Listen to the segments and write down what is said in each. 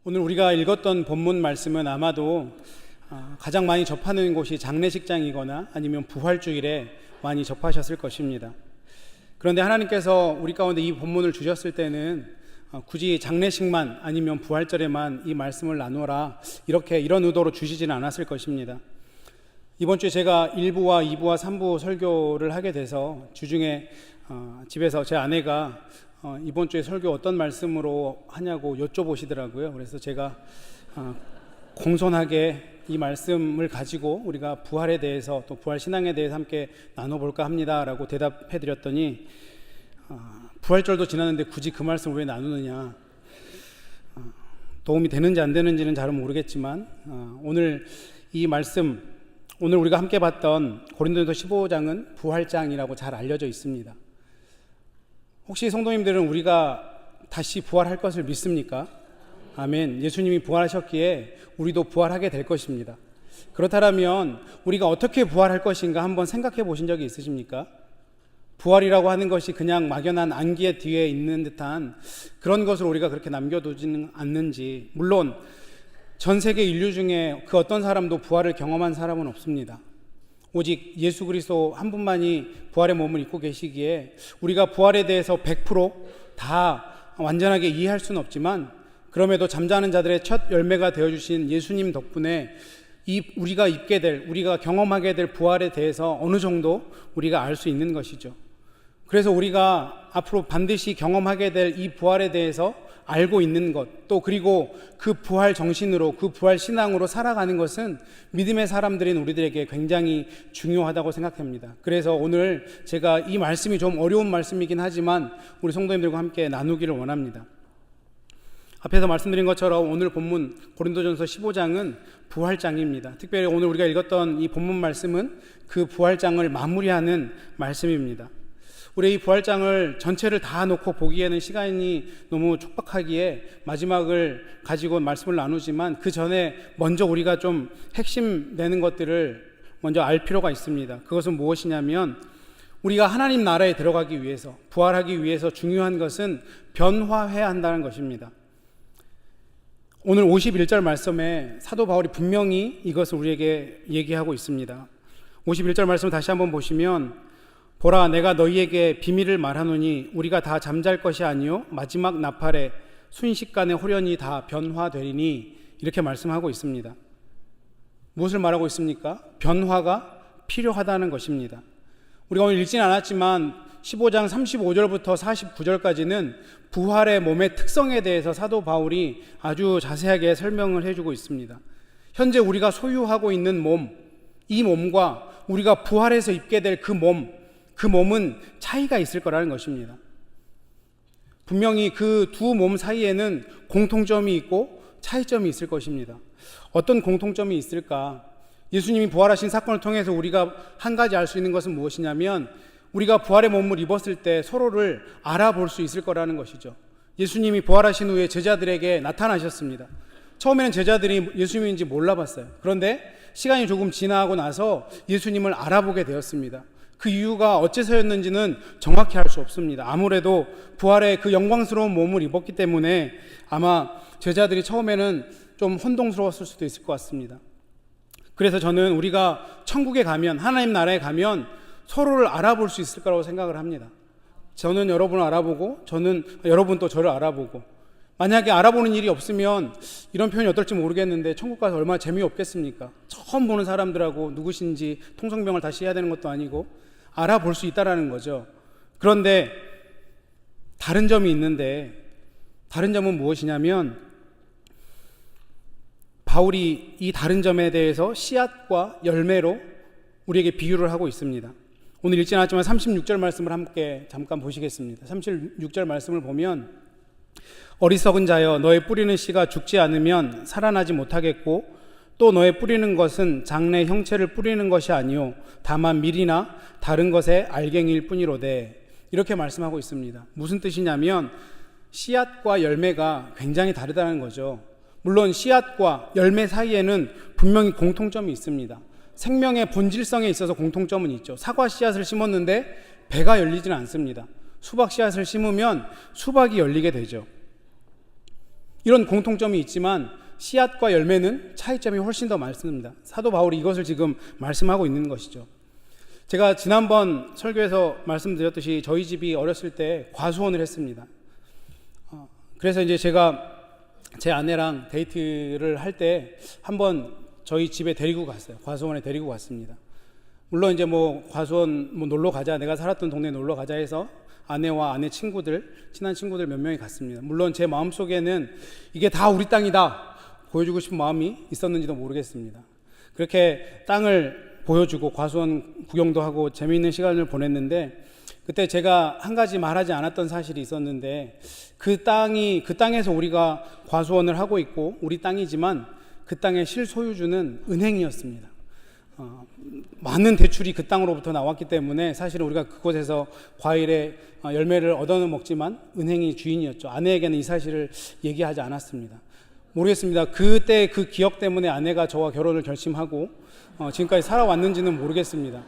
오늘 우리가 읽었던 본문 말씀은 아마도 가장 많이 접하는 곳이 장례식장이거나 아니면 부활주일에 많이 접하셨을 것입니다. 그런데 하나님께서 우리 가운데 이 본문을 주셨을 때는 굳이 장례식만 아니면 부활절에만 이 말씀을 나누라 이런 의도로 주시지는 않았을 것입니다. 이번 주에 제가 1부와 2부와 3부 설교를 하게 돼서 주중에 집에서 제 아내가 이번 주에 설교 어떤 말씀으로 하냐고 여쭤보시더라고요. 그래서 제가 공손하게 이 말씀을 가지고 우리가 부활에 대해서 또 부활 신앙에 대해서 함께 나눠볼까 합니다 라고 대답해 드렸더니 부활절도 지났는데 굳이 그 말씀을 왜 나누느냐, 도움이 되는지 안 되는지는 잘은 모르겠지만 오늘 이 말씀, 오늘 우리가 함께 봤던 고린도전서 15장은 부활장이라고 잘 알려져 있습니다. 혹시 성도님들은 우리가 다시 부활할 것을 믿습니까? 아멘. 예수님이 부활하셨기에 우리도 부활하게 될 것입니다. 그렇다면 우리가 어떻게 부활할 것인가 한번 생각해 보신 적이 있으십니까? 부활이라고 하는 것이 그냥 막연한 안기의 뒤에 있는 듯한 그런 것을 우리가 그렇게 남겨두지는 않는지. 물론 전 세계 인류 중에 그 어떤 사람도 부활을 경험한 사람은 없습니다. 오직 예수 그리스도 한 분만이 부활의 몸을 입고 계시기에 우리가 부활에 대해서 100% 완전하게 이해할 수는 없지만, 그럼에도 잠자는 자들의 첫 열매가 되어주신 예수님 덕분에 우리가 경험하게 될 부활에 대해서 어느 정도 우리가 알 수 있는 것이죠. 그래서 우리가 앞으로 반드시 경험하게 될 이 부활에 대해서 알고 있는 것, 또 그리고 그 부활 정신으로, 그 부활 신앙으로 살아가는 것은 믿음의 사람들인 우리들에게 굉장히 중요하다고 생각합니다. 그래서 오늘 제가 이 말씀이 좀 어려운 말씀이긴 하지만 우리 성도님들과 함께 나누기를 원합니다. 앞에서 말씀드린 것처럼 오늘 본문 고린도전서 15장은 부활장입니다. 특별히 오늘 우리가 읽었던 이 본문 말씀은 그 부활장을 마무리하는 말씀입니다. 우리 이 부활장을 전체를 다 놓고 보기에는 시간이 너무 촉박하기에 마지막을 가지고 말씀을 나누지만 그 전에 먼저 우리가 좀 핵심 되는 것들을 먼저 알 필요가 있습니다. 그것은 무엇이냐면, 우리가 하나님 나라에 들어가기 위해서, 부활하기 위해서 중요한 것은 변화해야 한다는 것입니다. 오늘 51절 말씀에 사도 바울이 분명히 이것을 우리에게 얘기하고 있습니다. 51절 말씀을 다시 한번 보시면, 보라, 내가 너희에게 비밀을 말하노니 우리가 다 잠잘 것이 아니요 마지막 나팔에 순식간에 홀연히 다 변화되리니, 이렇게 말씀하고 있습니다. 무엇을 말하고 있습니까? 변화가 필요하다는 것입니다. 우리가 오늘 읽지는 않았지만 15장 35절부터 49절까지는 부활의 몸의 특성에 대해서 사도 바울이 아주 자세하게 설명을 해주고 있습니다. 현재 우리가 소유하고 있는 몸, 이 몸과 우리가 부활해서 입게 될 그 몸은 차이가 있을 거라는 것입니다. 분명히 그 두 몸 사이에는 공통점이 있고 차이점이 있을 것입니다. 어떤 공통점이 있을까? 예수님이 부활하신 사건을 통해서 우리가 한 가지 알 수 있는 것은 무엇이냐면, 우리가 부활의 몸을 입었을 때 서로를 알아볼 수 있을 거라는 것이죠. 예수님이 부활하신 후에 제자들에게 나타나셨습니다. 처음에는 제자들이 예수님인지 몰라봤어요. 그런데 시간이 조금 지나고 나서 예수님을 알아보게 되었습니다. 그 이유가 어째서였는지는 정확히 알 수 없습니다. 아무래도 부활의 그 영광스러운 몸을 입었기 때문에 아마 제자들이 처음에는 좀 혼동스러웠을 수도 있을 것 같습니다. 그래서 저는 우리가 천국에 가면, 하나님 나라에 가면 서로를 알아볼 수 있을 거라고 생각을 합니다. 저는 여러분을 알아보고 여러분 또 저를 알아보고, 만약에 알아보는 일이 없으면 이런 표현이 어떨지 모르겠는데 천국 가서 얼마나 재미없겠습니까? 처음 보는 사람들하고 누구신지 통성명을 다시 해야 되는 것도 아니고 알아볼 수 있다라는 거죠. 그런데 다른 점이 있는데, 다른 점은 무엇이냐면, 바울이 이 다른 점에 대해서 씨앗과 열매로 우리에게 비유를 하고 있습니다. 오늘 읽지는 않았지만 36절 말씀을 함께 잠깐 보시겠습니다. 36절 말씀을 보면, 어리석은 자여, 너의 뿌리는 씨가 죽지 않으면 살아나지 못하겠고, 또 너의 뿌리는 것은 장래 형체를 뿌리는 것이 아니요 다만 밀이나 다른 것의 알갱이일 뿐이로되, 이렇게 말씀하고 있습니다. 무슨 뜻이냐면, 씨앗과 열매가 굉장히 다르다는 거죠. 물론 씨앗과 열매 사이에는 분명히 공통점이 있습니다. 생명의 본질성에 있어서 공통점은 있죠. 사과 씨앗을 심었는데 배가 열리지는 않습니다. 수박 씨앗을 심으면 수박이 열리게 되죠. 이런 공통점이 있지만 씨앗과 열매는 차이점이 훨씬 더 많습니다. 사도 바울이 이것을 지금 말씀하고 있는 것이죠. 제가 지난번 설교에서 말씀드렸듯이 저희 집이 어렸을 때 과수원을 했습니다. 그래서 이제 제가 제 아내랑 데이트를 할 때 한번 저희 집에 데리고 갔어요. 과수원에 데리고 갔습니다. 물론 이제 뭐 과수원 뭐 놀러 가자, 내가 살았던 동네 놀러 가자 해서 아내와 아내 친구들, 친한 친구들 몇 명이 갔습니다. 물론 제 마음속에는 이게 다 우리 땅이다 보여주고 싶은 마음이 있었는지도 모르겠습니다. 그렇게 땅을 보여주고 과수원 구경도 하고 재미있는 시간을 보냈는데, 그때 제가 한 가지 말하지 않았던 사실이 있었는데, 그 땅에서 우리가 과수원을 하고 있고 우리 땅이지만 그 땅의 실소유주는 은행이었습니다. 많은 대출이 그 땅으로부터 나왔기 때문에 사실은 우리가 그곳에서 과일의 열매를 얻어는 먹지만 은행이 주인이었죠. 아내에게는 이 사실을 얘기하지 않았습니다. 모르겠습니다. 그때 그 기억 때문에 아내가 저와 결혼을 결심하고 지금까지 살아왔는지는 모르겠습니다.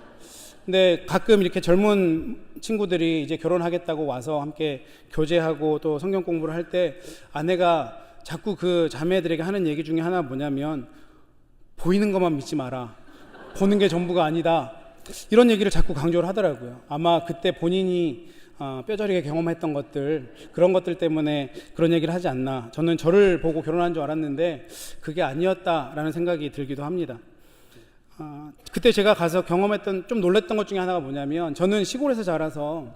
근데 가끔 이렇게 젊은 친구들이 이제 결혼하겠다고 와서 함께 교제하고 또 성경 공부를 할 때 아내가 자꾸 그 자매들에게 하는 얘기 중에 하나 뭐냐면, 보이는 것만 믿지 마라, 보는 게 전부가 아니다, 이런 얘기를 자꾸 강조를 하더라고요. 아마 그때 본인이 뼈저리게 경험했던 것들, 그런 것들 때문에 그런 얘기를 하지 않나. 저는 저를 보고 결혼한 줄 알았는데 그게 아니었다라는 생각이 들기도 합니다. 그때 제가 가서 경험했던 좀 놀랐던 것 중에 하나가 뭐냐면, 저는 시골에서 자라서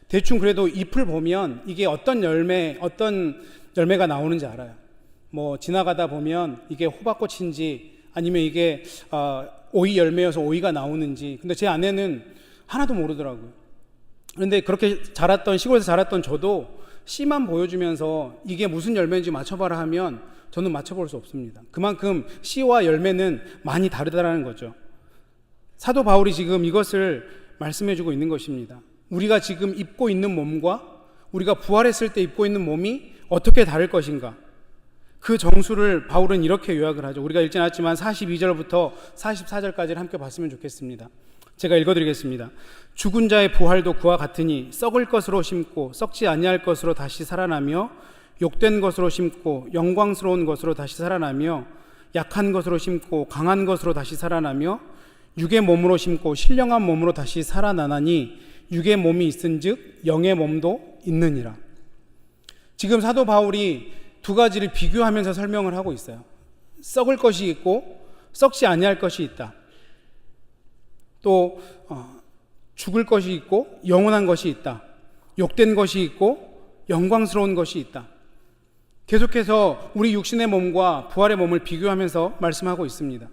대충 그래도 잎을 보면 이게 어떤 열매가 나오는지 알아요. 뭐 지나가다 보면 이게 호박꽃인지 아니면 이게 오이 열매여서 오이가 나오는지. 근데 제 아내는 하나도 모르더라고요. 그런데 그렇게 시골에서 자랐던 저도 씨만 보여주면서 이게 무슨 열매인지 맞춰봐라 하면 저는 맞춰볼 수 없습니다. 그만큼 씨와 열매는 많이 다르다는 거죠. 사도 바울이 지금 이것을 말씀해주고 있는 것입니다. 우리가 지금 입고 있는 몸과 우리가 부활했을 때 입고 있는 몸이 어떻게 다를 것인가. 그 정수를 바울은 이렇게 요약을 하죠. 우리가 읽지 않았지만 42절부터 44절까지를 함께 봤으면 좋겠습니다. 제가 읽어드리겠습니다. 죽은 자의 부활도 그와 같으니 썩을 것으로 심고 썩지 아니할 것으로 다시 살아나며, 욕된 것으로 심고 영광스러운 것으로 다시 살아나며, 약한 것으로 심고 강한 것으로 다시 살아나며, 육의 몸으로 심고 신령한 몸으로 다시 살아나나니 육의 몸이 있은즉 영의 몸도 있느니라. 지금 사도 바울이 두 가지를 비교하면서 설명을 하고 있어요. 썩을 것이 있고 썩지 아니할 것이 있다. 또 죽을 것이 있고 영원한 것이 있다. 욕된 것이 있고 영광스러운 것이 있다. 계속해서 우리 육신의 몸과 부활의 몸을 비교하면서 말씀하고 있습니다.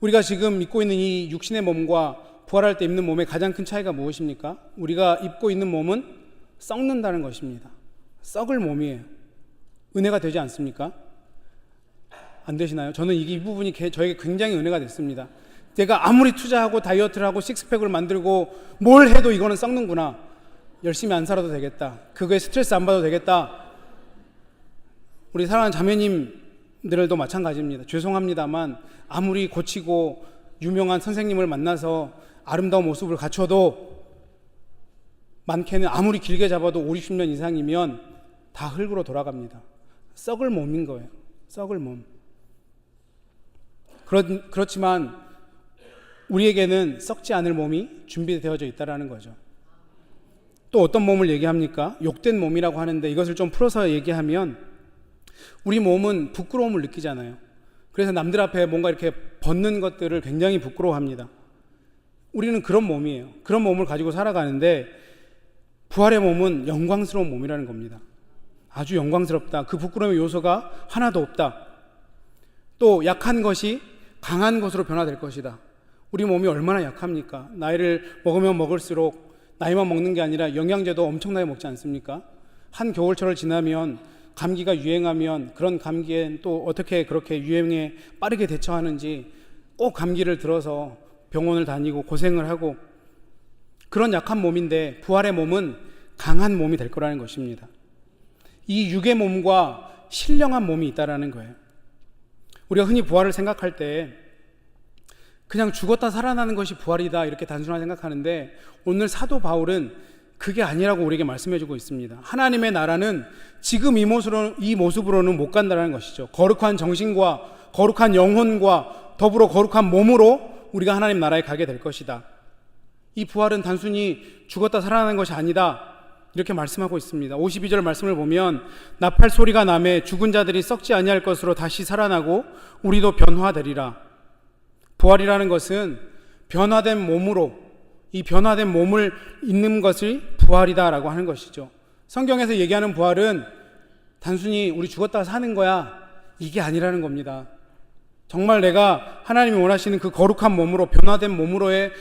우리가 지금 입고 있는 이 육신의 몸과 부활할 때 입는 몸의 가장 큰 차이가 무엇입니까? 우리가 입고 있는 몸은 썩는다는 것입니다. 썩을 몸이에요. 은혜가 되지 않습니까? 안 되시나요? 저는 이 부분이 저에게 굉장히 은혜가 됐습니다. 제가 아무리 투자하고 다이어트를 하고 식스팩을 만들고 뭘 해도 이거는 썩는구나. 열심히 안 살아도 되겠다. 그거에 스트레스 안 받아도 되겠다. 우리 사랑하는 자매님들도 마찬가지입니다. 죄송합니다만 아무리 고치고 유명한 선생님을 만나서 아름다운 모습을 갖춰도 많게는 아무리 길게 잡아도 5, 60년 이상이면 다 흙으로 돌아갑니다. 썩을 몸인 거예요. 썩을 몸. 그렇지만 우리에게는 썩지 않을 몸이 준비되어져 있다는 거죠. 또 어떤 몸을 얘기합니까? 욕된 몸이라고 하는데, 이것을 좀 풀어서 얘기하면 우리 몸은 부끄러움을 느끼잖아요. 그래서 남들 앞에 뭔가 이렇게 벗는 것들을 굉장히 부끄러워합니다. 우리는 그런 몸이에요. 그런 몸을 가지고 살아가는데 부활의 몸은 영광스러운 몸이라는 겁니다. 아주 영광스럽다. 그 부끄러움의 요소가 하나도 없다. 또 약한 것이 강한 것으로 변화될 것이다. 우리 몸이 얼마나 약합니까? 나이를 먹으면 먹을수록, 나이만 먹는 게 아니라 영양제도 엄청나게 먹지 않습니까? 한 겨울철을 지나면 감기가 유행하면 그런 감기엔 또 어떻게 그렇게 유행에 빠르게 대처하는지 꼭 감기를 들어서 병원을 다니고 고생을 하고, 그런 약한 몸인데 부활의 몸은 강한 몸이 될 거라는 것입니다. 이 육의 몸과 신령한 몸이 있다라는 거예요. 우리가 흔히 부활을 생각할 때 그냥 죽었다 살아나는 것이 부활이다 이렇게 단순하게 생각하는데, 오늘 사도 바울은 그게 아니라고 우리에게 말씀해주고 있습니다. 하나님의 나라는 지금 이 모습으로는 못 간다는 것이죠. 거룩한 정신과 거룩한 영혼과 더불어 거룩한 몸으로 우리가 하나님 나라에 가게 될 것이다. 이 부활은 단순히 죽었다 살아나는 것이 아니다, 이렇게 말씀하고 있습니다. 52절 말씀을 보면 나팔 소리가 나매 죽은 자들이 썩지 아니할 것으로 다시 살아나고 우리도 변화되리라. 부활이라는 것은 변화된 몸으로, 이 변화된 몸을 입는 것을 부활이다라고 하는 것이죠. 성경에서 얘기하는 부활은 단순히 우리 죽었다 사는 거야, 이게 아니라는 겁니다. 정말 내가 하나님이 원하시는 그 거룩한 몸으로, 변화된 몸으로의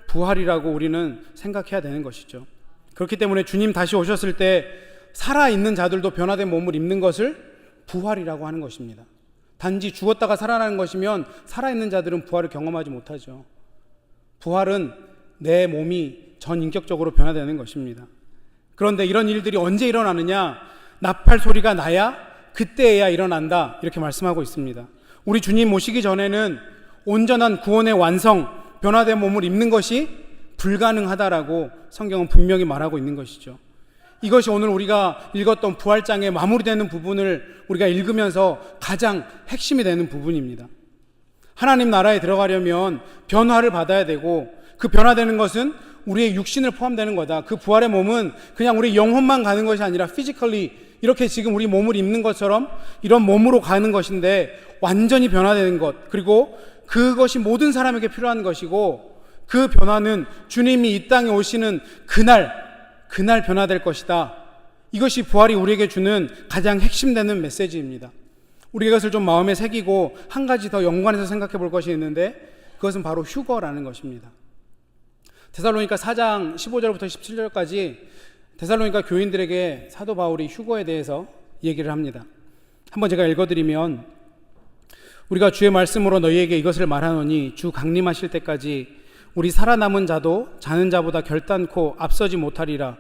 부활이라고 우리는 생각해야 되는 것이죠. 그렇기 때문에 주님 다시 오셨을 때 살아있는 자들도 변화된 몸을 입는 것을 부활이라고 하는 것입니다. 단지 죽었다가 살아나는 것이면 살아있는 자들은 부활을 경험하지 못하죠. 부활은 내 몸이 전인격적으로 변화되는 것입니다. 그런데 이런 일들이 언제 일어나느냐? 나팔 소리가 나야 그때에야 일어난다, 이렇게 말씀하고 있습니다. 우리 주님 모시기 전에는 온전한 구원의 완성, 변화된 몸을 입는 것이 불가능하다라고 성경은 분명히 말하고 있는 것이죠. 이것이 오늘 우리가 읽었던 부활장의 마무리되는 부분을 우리가 읽으면서 가장 핵심이 되는 부분입니다. 하나님 나라에 들어가려면 변화를 받아야 되고, 그 변화되는 것은 우리의 육신을 포함되는 거다. 그 부활의 몸은 그냥 우리 영혼만 가는 것이 아니라 피지컬리 이렇게 지금 우리 몸을 입는 것처럼 이런 몸으로 가는 것인데, 완전히 변화되는 것, 그리고 그것이 모든 사람에게 필요한 것이고, 그 변화는 주님이 이 땅에 오시는 그날 변화될 것이다. 이것이 부활이 우리에게 주는 가장 핵심되는 메시지입니다. 우리 이것을 좀 마음에 새기고 한 가지 더 연관해서 생각해 볼 것이 있는데, 그것은 바로 휴거라는 것입니다. 데살로니가 4장 15절부터 17절까지 데살로니가 교인들에게 사도 바울이 휴거에 대해서 얘기를 합니다. 한번 제가 읽어드리면, 우리가 주의 말씀으로 너희에게 이것을 말하노니 주 강림하실 때까지 우리 살아남은 자도 자는 자보다 결단코 앞서지 못하리라.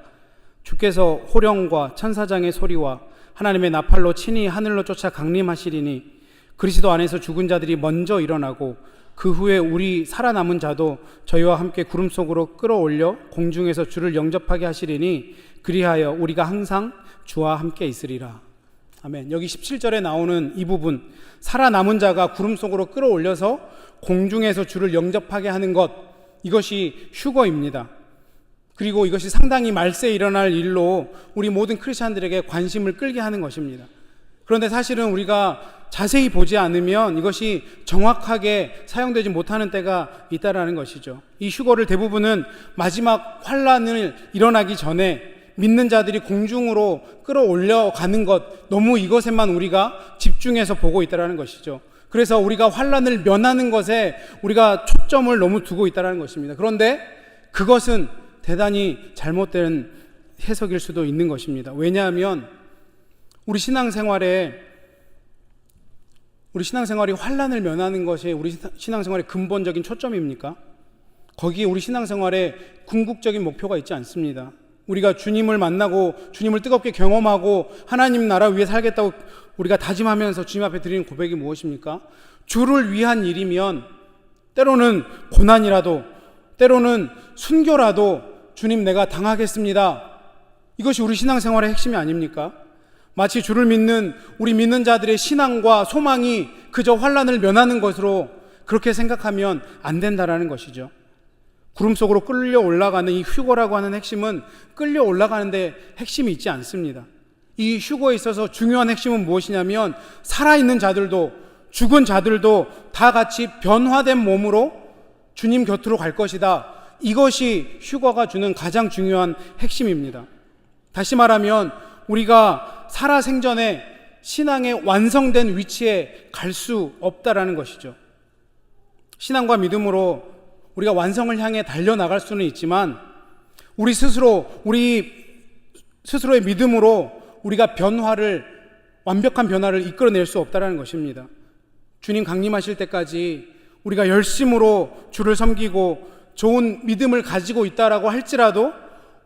주께서 호령과 천사장의 소리와 하나님의 나팔로 친히 하늘로 쫓아 강림하시리니 그리스도 안에서 죽은 자들이 먼저 일어나고 그 후에 우리 살아남은 자도 저희와 함께 구름 속으로 끌어올려 공중에서 주를 영접하게 하시리니 그리하여 우리가 항상 주와 함께 있으리라. 아멘. 여기 17절에 나오는 이 부분, 살아남은 자가 구름 속으로 끌어올려서 공중에서 주를 영접하게 하는 것, 이것이 휴거입니다. 그리고 이것이 상당히 말세에 일어날 일로 우리 모든 크리스찬들에게 관심을 끌게 하는 것입니다. 그런데 사실은 우리가 자세히 보지 않으면 이것이 정확하게 사용되지 못하는 때가 있다라는 것이죠. 이 휴거를 대부분은 마지막 환란을 일어나기 전에 믿는 자들이 공중으로 끌어올려 가는 것, 너무 이것에만 우리가 집중해서 보고 있다라는 것이죠. 그래서 우리가 환란을 면하는 것에 우리가 초점을 너무 두고 있다는 것입니다. 그런데 그것은 대단히 잘못된 해석일 수도 있는 것입니다. 왜냐하면 우리 신앙생활이 환란을 면하는 것이 우리 신앙생활의 근본적인 초점입니까? 거기에 우리 신앙생활에 궁극적인 목표가 있지 않습니다. 우리가 주님을 만나고 주님을 뜨겁게 경험하고 하나님 나라 위에 살겠다고 우리가 다짐하면서 주님 앞에 드리는 고백이 무엇입니까? 주를 위한 일이면 때로는 고난이라도, 때로는 순교라도 주님 내가 당하겠습니다. 이것이 우리 신앙생활의 핵심이 아닙니까? 마치 주를 믿는 우리 믿는 자들의 신앙과 소망이 그저 환란을 면하는 것으로 그렇게 생각하면 안 된다라는 것이죠. 구름 속으로 끌려 올라가는 이 휴거라고 하는 핵심은 끌려 올라가는데 핵심이 있지 않습니다. 이 휴거에 있어서 중요한 핵심은 무엇이냐면, 살아있는 자들도 죽은 자들도 다 같이 변화된 몸으로 주님 곁으로 갈 것이다. 이것이 휴거가 주는 가장 중요한 핵심입니다. 다시 말하면 우리가 살아생전에 신앙의 완성된 위치에 갈 수 없다라는 것이죠. 신앙과 믿음으로 우리가 완성을 향해 달려나갈 수는 있지만 우리 스스로의 믿음으로 우리가 완벽한 변화를 이끌어낼 수 없다는 것입니다. 주님 강림하실 때까지 우리가 열심으로 주를 섬기고 좋은 믿음을 가지고 있다라고 할지라도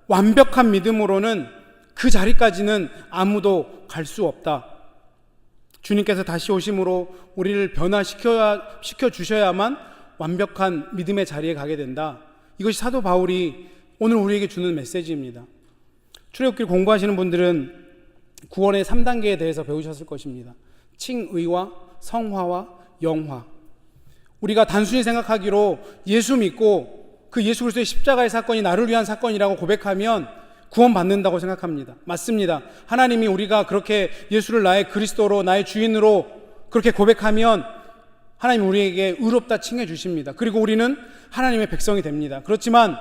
완벽한 믿음으로는 그 자리까지는 아무도 갈 수 없다. 주님께서 다시 오심으로 우리를 변화시켜 주셔야만 완벽한 믿음의 자리에 가게 된다. 이것이 사도 바울이 오늘 우리에게 주는 메시지입니다. 출애굽기 공부하시는 분들은 구원의 3단계에 대해서 배우셨을 것입니다. 칭의와 성화와 영화. 우리가 단순히 생각하기로 예수 믿고 그 예수 그리스도의 십자가의 사건이 나를 위한 사건이라고 고백하면 구원받는다고 생각합니다. 맞습니다. 하나님이 우리가 그렇게 예수를 나의 그리스도로 나의 주인으로 그렇게 고백하면 하나님 우리에게 의롭다 칭해 주십니다. 그리고 우리는 하나님의 백성이 됩니다. 그렇지만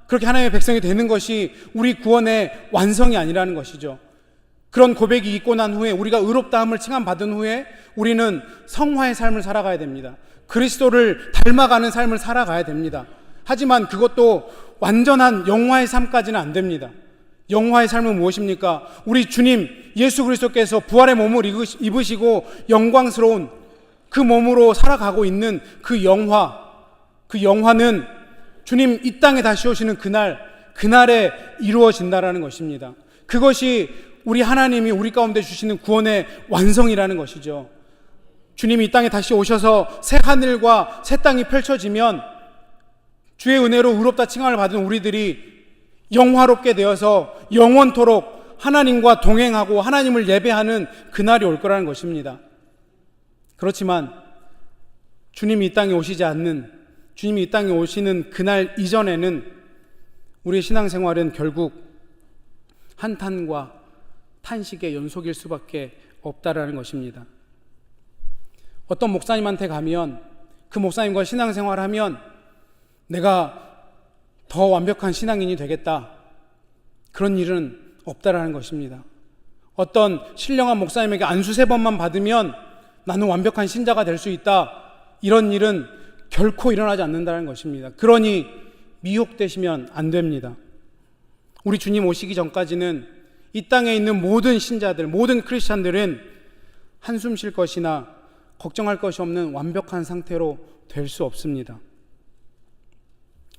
그렇게 하나님의 백성이 되는 것이 우리 구원의 완성이 아니라는 것이죠. 그런 고백이 있고 난 후에 우리가 의롭다함을 칭함받은 후에 우리는 성화의 삶을 살아가야 됩니다. 그리스도를 닮아가는 삶을 살아가야 됩니다. 하지만 그것도 완전한 영화의 삶까지는 안 됩니다. 영화의 삶은 무엇입니까? 우리 주님 예수 그리스도께서 부활의 몸을 입으시고 영광스러운 그 몸으로 살아가고 있는 그 영화는 주님 이 땅에 다시 오시는 그날에 이루어진다라는 것입니다. 그것이 우리 하나님이 우리 가운데 주시는 구원의 완성이라는 것이죠. 주님이 이 땅에 다시 오셔서 새 하늘과 새 땅이 펼쳐지면 주의 은혜로 의롭다 칭함을 받은 우리들이 영화롭게 되어서 영원토록 하나님과 동행하고 하나님을 예배하는 그날이 올 거라는 것입니다. 그렇지만 주님이 이 땅에 오시지 않는, 주님이 이 땅에 오시는 그날 이전에는 우리의 신앙생활은 결국 한탄과 탄식의 연속일 수밖에 없다라는 것입니다. 어떤 목사님한테 가면 그 목사님과 신앙생활을 하면 내가 더 완벽한 신앙인이 되겠다, 그런 일은 없다라는 것입니다. 어떤 신령한 목사님에게 안수 3번만 받으면 나는 완벽한 신자가 될 수 있다, 이런 일은 결코 일어나지 않는다는 것입니다. 그러니 미혹되시면 안 됩니다. 우리 주님 오시기 전까지는 이 땅에 있는 모든 신자들, 모든 크리스찬들은 한숨 쉴 것이나 걱정할 것이 없는 완벽한 상태로 될 수 없습니다.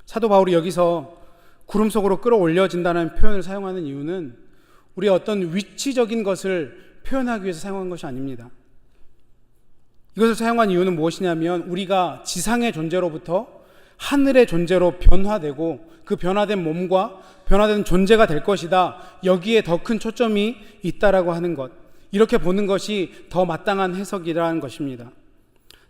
사도 바울이 여기서 구름 속으로 끌어올려진다는 표현을 사용하는 이유는 우리의 어떤 위치적인 것을 표현하기 위해서 사용한 것이 아닙니다. 이것을 사용한 이유는 무엇이냐면 우리가 지상의 존재로부터 하늘의 존재로 변화되고 그 변화된 몸과 변화된 존재가 될 것이다, 여기에 더 큰 초점이 있다라고 하는 것, 이렇게 보는 것이 더 마땅한 해석이라는 것입니다.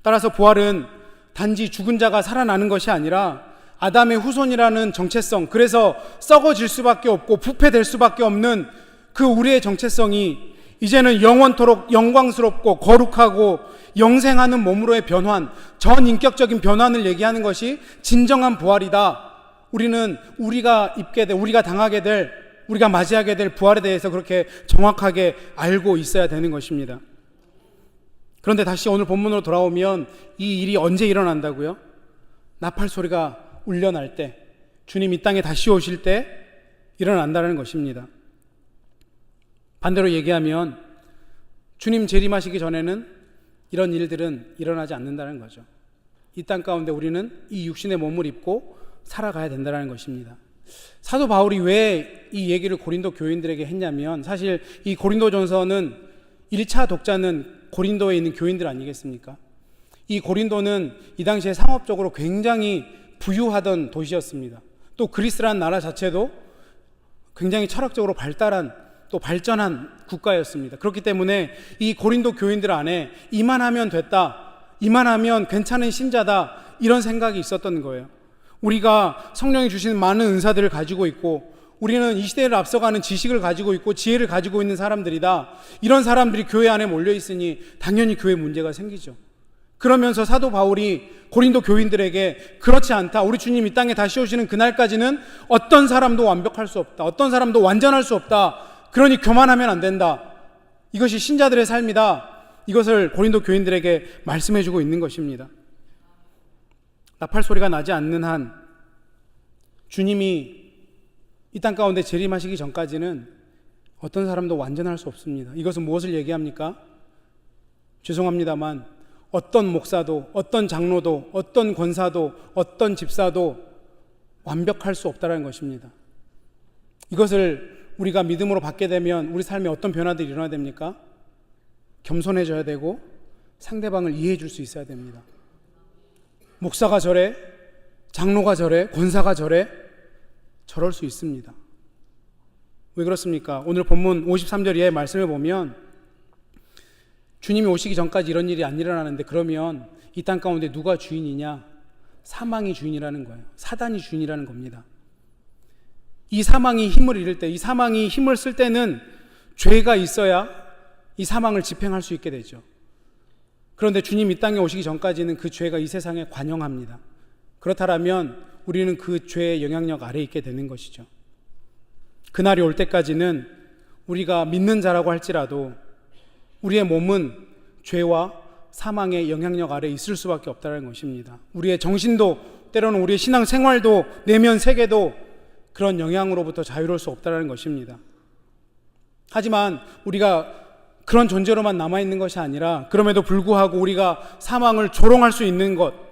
따라서 부활은 단지 죽은 자가 살아나는 것이 아니라 아담의 후손이라는 정체성, 그래서 썩어질 수밖에 없고 부패될 수밖에 없는 그 우리의 정체성이 이제는 영원토록 영광스럽고 거룩하고 영생하는 몸으로의 변환, 전인격적인 변환을 얘기하는 것이 진정한 부활이다. 우리는 우리가 당하게 될, 우리가 맞이하게 될 부활에 대해서 그렇게 정확하게 알고 있어야 되는 것입니다. 그런데 다시 오늘 본문으로 돌아오면 이 일이 언제 일어난다고요? 나팔 소리가 울려날 때, 주님 이 땅에 다시 오실 때 일어난다는 것입니다. 반대로 얘기하면 주님 재림하시기 전에는 이런 일들은 일어나지 않는다는 거죠. 이 땅 가운데 우리는 이 육신의 몸을 입고 살아가야 된다는 것입니다. 사도 바울이 왜 이 얘기를 고린도 교인들에게 했냐면, 사실 이 고린도전서는 1차 독자는 고린도에 있는 교인들 아니겠습니까? 이 고린도는 이 당시에 상업적으로 굉장히 부유하던 도시였습니다. 또 그리스라는 나라 자체도 굉장히 철학적으로 발달한, 또 발전한 국가였습니다. 그렇기 때문에 이 고린도 교인들 안에 이만하면 됐다, 이만하면 괜찮은 신자다, 이런 생각이 있었던 거예요. 우리가 성령이 주시는 많은 은사들을 가지고 있고, 우리는 이 시대를 앞서가는 지식을 가지고 있고 지혜를 가지고 있는 사람들이다, 이런 사람들이 교회 안에 몰려 있으니 당연히 교회 문제가 생기죠. 그러면서 사도 바울이 고린도 교인들에게 그렇지 않다, 우리 주님 이 땅에 다시 오시는 그날까지는 어떤 사람도 완벽할 수 없다, 어떤 사람도 완전할 수 없다, 그러니 교만하면 안 된다, 이것이 신자들의 삶이다, 이것을 고린도 교인들에게 말씀해주고 있는 것입니다. 나팔 소리가 나지 않는 한 주님이 이 땅 가운데 재림하시기 전까지는 어떤 사람도 완전할 수 없습니다. 이것은 무엇을 얘기합니까? 죄송합니다만 어떤 목사도, 어떤 장로도, 어떤 권사도, 어떤 집사도 완벽할 수 없다는 것입니다. 이것을 우리가 믿음으로 받게 되면 우리 삶에 어떤 변화들이 일어나야 됩니까? 겸손해져야 되고 상대방을 이해해 줄 수 있어야 됩니다. 목사가 저래, 장로가 저래, 권사가 저래, 저럴 수 있습니다. 왜 그렇습니까? 오늘 본문 53절 이하의 말씀을 보면 주님이 오시기 전까지 이런 일이 안 일어나는데 그러면 이 땅 가운데 누가 주인이냐? 사망이 주인이라는 거예요. 사단이 주인이라는 겁니다. 이 사망이 힘을 잃을 때, 이 사망이 힘을 쓸 때는 죄가 있어야 이 사망을 집행할 수 있게 되죠. 그런데 주님 이 땅에 오시기 전까지는 그 죄가 이 세상에 관영합니다. 그렇다면 우리는 그 죄의 영향력 아래에 있게 되는 것이죠. 그날이 올 때까지는 우리가 믿는 자라고 할지라도 우리의 몸은 죄와 사망의 영향력 아래에 있을 수밖에 없다는 것입니다. 우리의 정신도, 때로는 우리의 신앙생활도, 내면 세계도 그런 영향으로부터 자유로울 수 없다는 것입니다. 하지만 우리가 그런 존재로만 남아있는 것이 아니라 그럼에도 불구하고 우리가 사망을 조롱할 수 있는 것,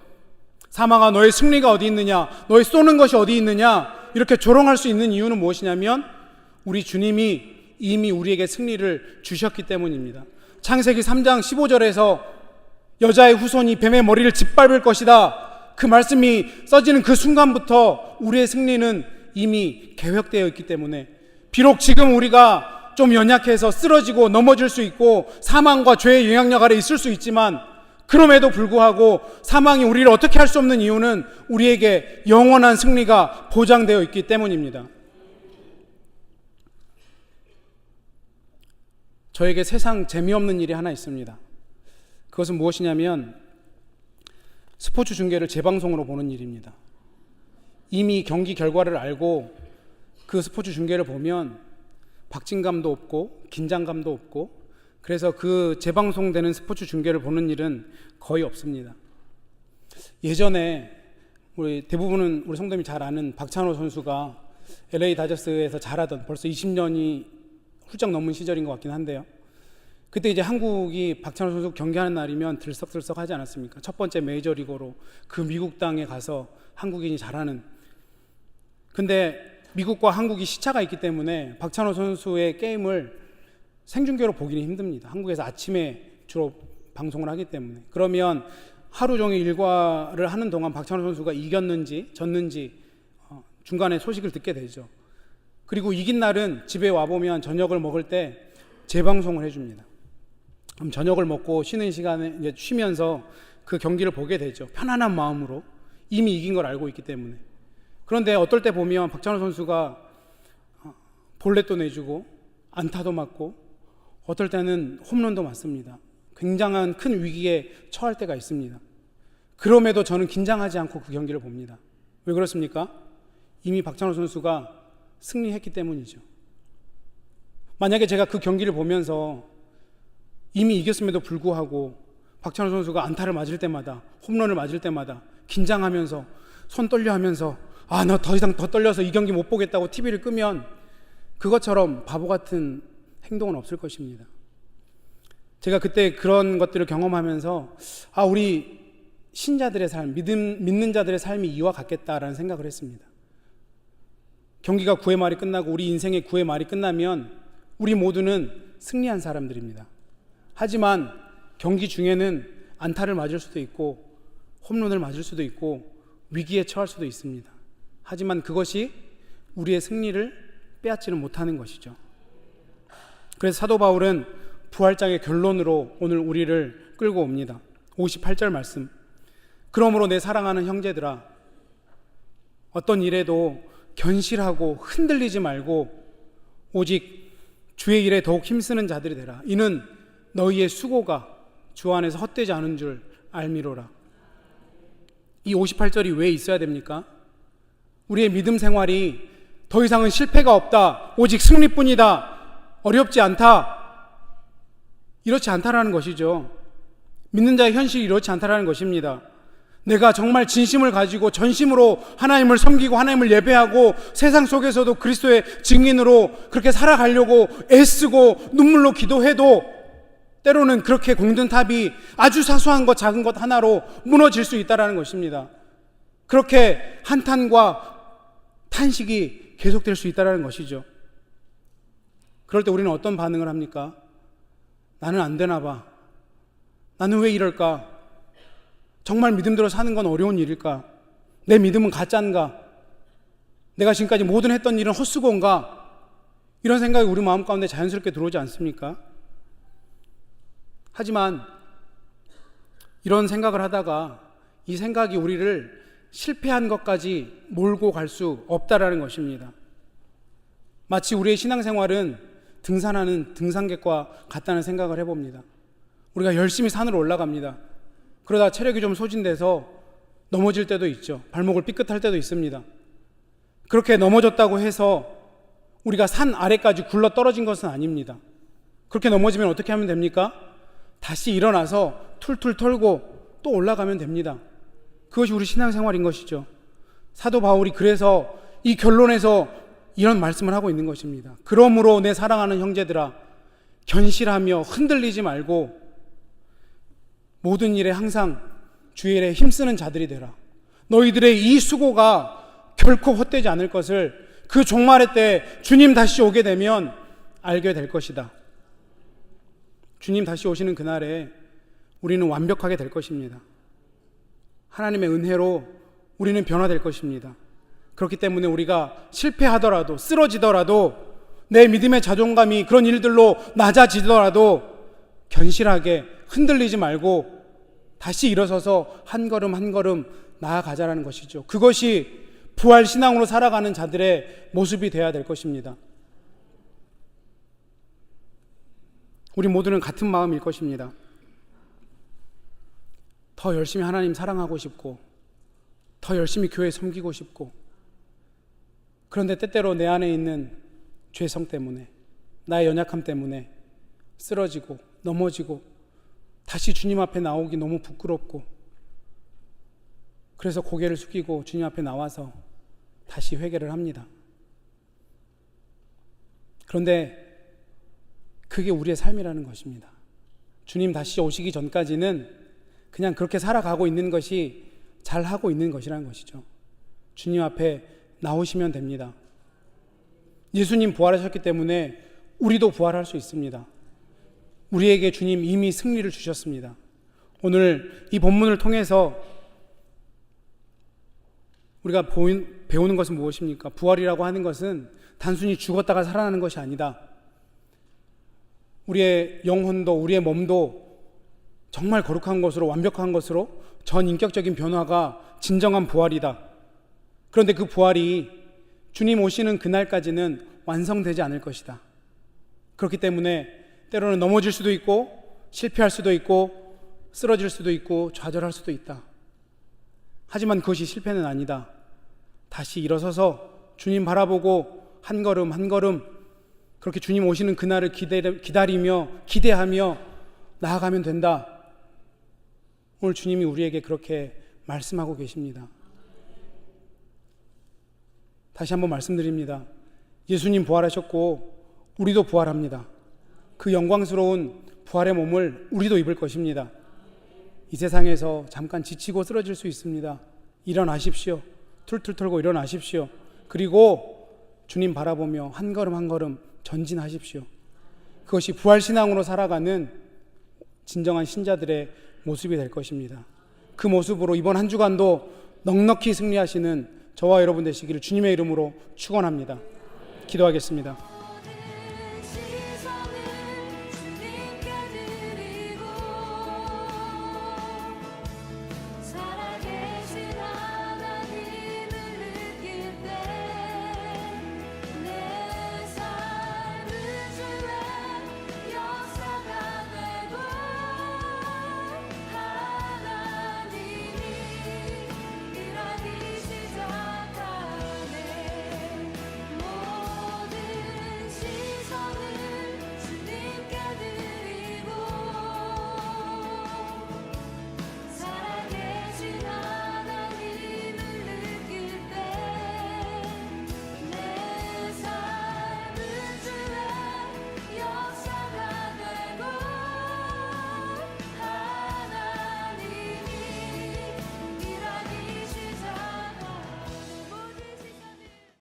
사망아 너의 승리가 어디 있느냐, 너의 쏘는 것이 어디 있느냐, 이렇게 조롱할 수 있는 이유는 무엇이냐면 우리 주님이 이미 우리에게 승리를 주셨기 때문입니다. 창세기 3장 15절에서 여자의 후손이 뱀의 머리를 짓밟을 것이다, 그 말씀이 써지는 그 순간부터 우리의 승리는 이미 계획되어 있기 때문에 비록 지금 우리가 좀 연약해서 쓰러지고 넘어질 수 있고 사망과 죄의 영향력 아래 있을 수 있지만 그럼에도 불구하고 사망이 우리를 어떻게 할 수 없는 이유는 우리에게 영원한 승리가 보장되어 있기 때문입니다. 저에게 세상 재미없는 일이 하나 있습니다. 그것은 무엇이냐면 스포츠 중계를 재방송으로 보는 일입니다. 이미 경기 결과를 알고 그 스포츠 중계를 보면 박진감도 없고 긴장감도 없고 그래서 그 재방송되는 스포츠 중계를 보는 일은 거의 없습니다. 예전에 대부분은 우리 성도님이 잘 아는 박찬호 선수가 LA 다저스에서 잘하던 벌써 20년이 훌쩍 넘은 시절인 것 같긴 한데요. 그때 이제 한국이 박찬호 선수 경기하는 날이면 들썩들썩 하지 않았습니까? 첫 번째 메이저리거로 그 미국 땅에 가서 한국인이 잘하는. 근데 미국과 한국이 시차가 있기 때문에 박찬호 선수의 게임을 생중계로 보기는 힘듭니다. 한국에서 아침에 주로 방송을 하기 때문에. 그러면 하루 종일 일과를 하는 동안 박찬호 선수가 이겼는지 졌는지 중간에 소식을 듣게 되죠. 그리고 이긴 날은 집에 와보면 저녁을 먹을 때 재방송을 해줍니다. 그럼 저녁을 먹고 쉬는 시간에 이제 쉬면서 그 경기를 보게 되죠. 편안한 마음으로 이미 이긴 걸 알고 있기 때문에. 그런데 어떨 때 보면 박찬호 선수가 볼넷도 내주고 안타도 맞고 어떨 때는 홈런도 맞습니다. 굉장한 큰 위기에 처할 때가 있습니다. 그럼에도 저는 긴장하지 않고 그 경기를 봅니다. 왜 그렇습니까? 이미 박찬호 선수가 승리했기 때문이죠. 만약에 제가 그 경기를 보면서 이미 이겼음에도 불구하고 박찬호 선수가 안타를 맞을 때마다 홈런을 맞을 때마다 긴장하면서 손 떨려 하면서 나 더 이상 더 떨려서 이 경기 못 보겠다고 TV를 끄면 그것처럼 바보 같은 행동은 없을 것입니다. 제가 그때 그런 것들을 경험하면서 우리 신자들의 삶, 믿는 자들의 삶이 이와 같겠다라는 생각을 했습니다. 경기가 9회 말이 끝나고 우리 인생의 9회 말이 끝나면 우리 모두는 승리한 사람들입니다. 하지만 경기 중에는 안타를 맞을 수도 있고 홈런을 맞을 수도 있고 위기에 처할 수도 있습니다. 하지만 그것이 우리의 승리를 빼앗지는 못하는 것이죠. 그래서 사도 바울은 부활장의 결론으로 오늘 우리를 끌고 옵니다. 58절 말씀. 그러므로 내 사랑하는 형제들아, 어떤 일에도 견실하고 흔들리지 말고 오직 주의 일에 더욱 힘쓰는 자들이 되라. 이는 너희의 수고가 주 안에서 헛되지 않은 줄 알미로라. 이 58절이 왜 있어야 됩니까? 우리의 믿음 생활이 더 이상은 실패가 없다, 오직 승리뿐이다, 어렵지 않다, 이렇지 않다라는 것이죠. 믿는 자의 현실이 이렇지 않다라는 것입니다. 내가 정말 진심을 가지고 전심으로 하나님을 섬기고 하나님을 예배하고 세상 속에서도 그리스도의 증인으로 그렇게 살아가려고 애쓰고 눈물로 기도해도 때로는 그렇게 공든탑이 아주 사소한 것 작은 것 하나로 무너질 수 있다는 것입니다. 그렇게 한탄과 탄식이 계속될 수 있다는 것이죠. 그럴 때 우리는 어떤 반응을 합니까? 나는 안 되나 봐. 나는 왜 이럴까? 정말 믿음대로 사는 건 어려운 일일까? 내 믿음은 가짜인가? 내가 지금까지 모든 했던 일은 헛수고인가? 이런 생각이 우리 마음 가운데 자연스럽게 들어오지 않습니까? 하지만 이런 생각을 하다가 이 생각이 우리를 실패한 것까지 몰고 갈 수 없다라는 것입니다. 마치 우리의 신앙생활은 등산하는 등산객과 같다는 생각을 해봅니다. 우리가 열심히 산으로 올라갑니다. 그러다 체력이 좀 소진돼서 넘어질 때도 있죠. 발목을 삐끗할 때도 있습니다. 그렇게 넘어졌다고 해서 우리가 산 아래까지 굴러 떨어진 것은 아닙니다. 그렇게 넘어지면 어떻게 하면 됩니까? 다시 일어나서 툴툴 털고 또 올라가면 됩니다. 그것이 우리 신앙생활인 것이죠. 사도 바울이 그래서 이 결론에서 이런 말씀을 하고 있는 것입니다. 그러므로 내 사랑하는 형제들아, 견실하며 흔들리지 말고 모든 일에 항상 주의 일에 힘쓰는 자들이 되라. 너희들의 이 수고가 결코 헛되지 않을 것을 그 종말의 때 주님 다시 오게 되면 알게 될 것이다. 주님 다시 오시는 그날에 우리는 완벽하게 될 것입니다. 하나님의 은혜로 우리는 변화될 것입니다. 그렇기 때문에 우리가 실패하더라도 쓰러지더라도 내 믿음의 자존감이 그런 일들로 낮아지더라도 견실하게 흔들리지 말고 다시 일어서서 한 걸음 한 걸음 나아가자라는 것이죠. 그것이 부활 신앙으로 살아가는 자들의 모습이 되어야 될 것입니다. 우리 모두는 같은 마음일 것입니다. 더 열심히 하나님 사랑하고 싶고 더 열심히 교회 섬기고 싶고, 그런데 때때로 내 안에 있는 죄성 때문에, 나의 연약함 때문에 쓰러지고 넘어지고 다시 주님 앞에 나오기 너무 부끄럽고, 그래서 고개를 숙이고 주님 앞에 나와서 다시 회개를 합니다. 그런데 그게 우리의 삶이라는 것입니다. 주님 다시 오시기 전까지는 그냥 그렇게 살아가고 있는 것이 잘하고 있는 것이라는 것이죠. 주님 앞에 나오시면 됩니다. 예수님 부활하셨기 때문에 우리도 부활할 수 있습니다. 우리에게 주님 이미 승리를 주셨습니다. 오늘 이 본문을 통해서 우리가 배우는 것은 무엇입니까? 부활이라고 하는 것은 단순히 죽었다가 살아나는 것이 아니다. 우리의 영혼도 우리의 몸도 정말 거룩한 것으로, 완벽한 것으로 전인격적인 변화가 진정한 부활이다. 그런데 그 부활이 주님 오시는 그날까지는 완성되지 않을 것이다. 그렇기 때문에 때로는 넘어질 수도 있고 실패할 수도 있고 쓰러질 수도 있고 좌절할 수도 있다. 하지만 그것이 실패는 아니다. 다시 일어서서 주님 바라보고 한 걸음 한 걸음 그렇게 주님 오시는 그날을 기다리며 기대하며 나아가면 된다. 오늘 주님이 우리에게 그렇게 말씀하고 계십니다. 다시 한번 말씀드립니다. 예수님 부활하셨고 우리도 부활합니다. 그 영광스러운 부활의 몸을 우리도 입을 것입니다. 이 세상에서 잠깐 지치고 쓰러질 수 있습니다. 일어나십시오. 툴툴 털고 일어나십시오. 그리고 주님 바라보며 한 걸음 한 걸음 전진하십시오. 그것이 부활신앙으로 살아가는 진정한 신자들의 모습이 될 것입니다. 그 모습으로 이번 한 주간도 넉넉히 승리하시는 저와 여러분 되시기를 주님의 이름으로 축원합니다. 기도하겠습니다.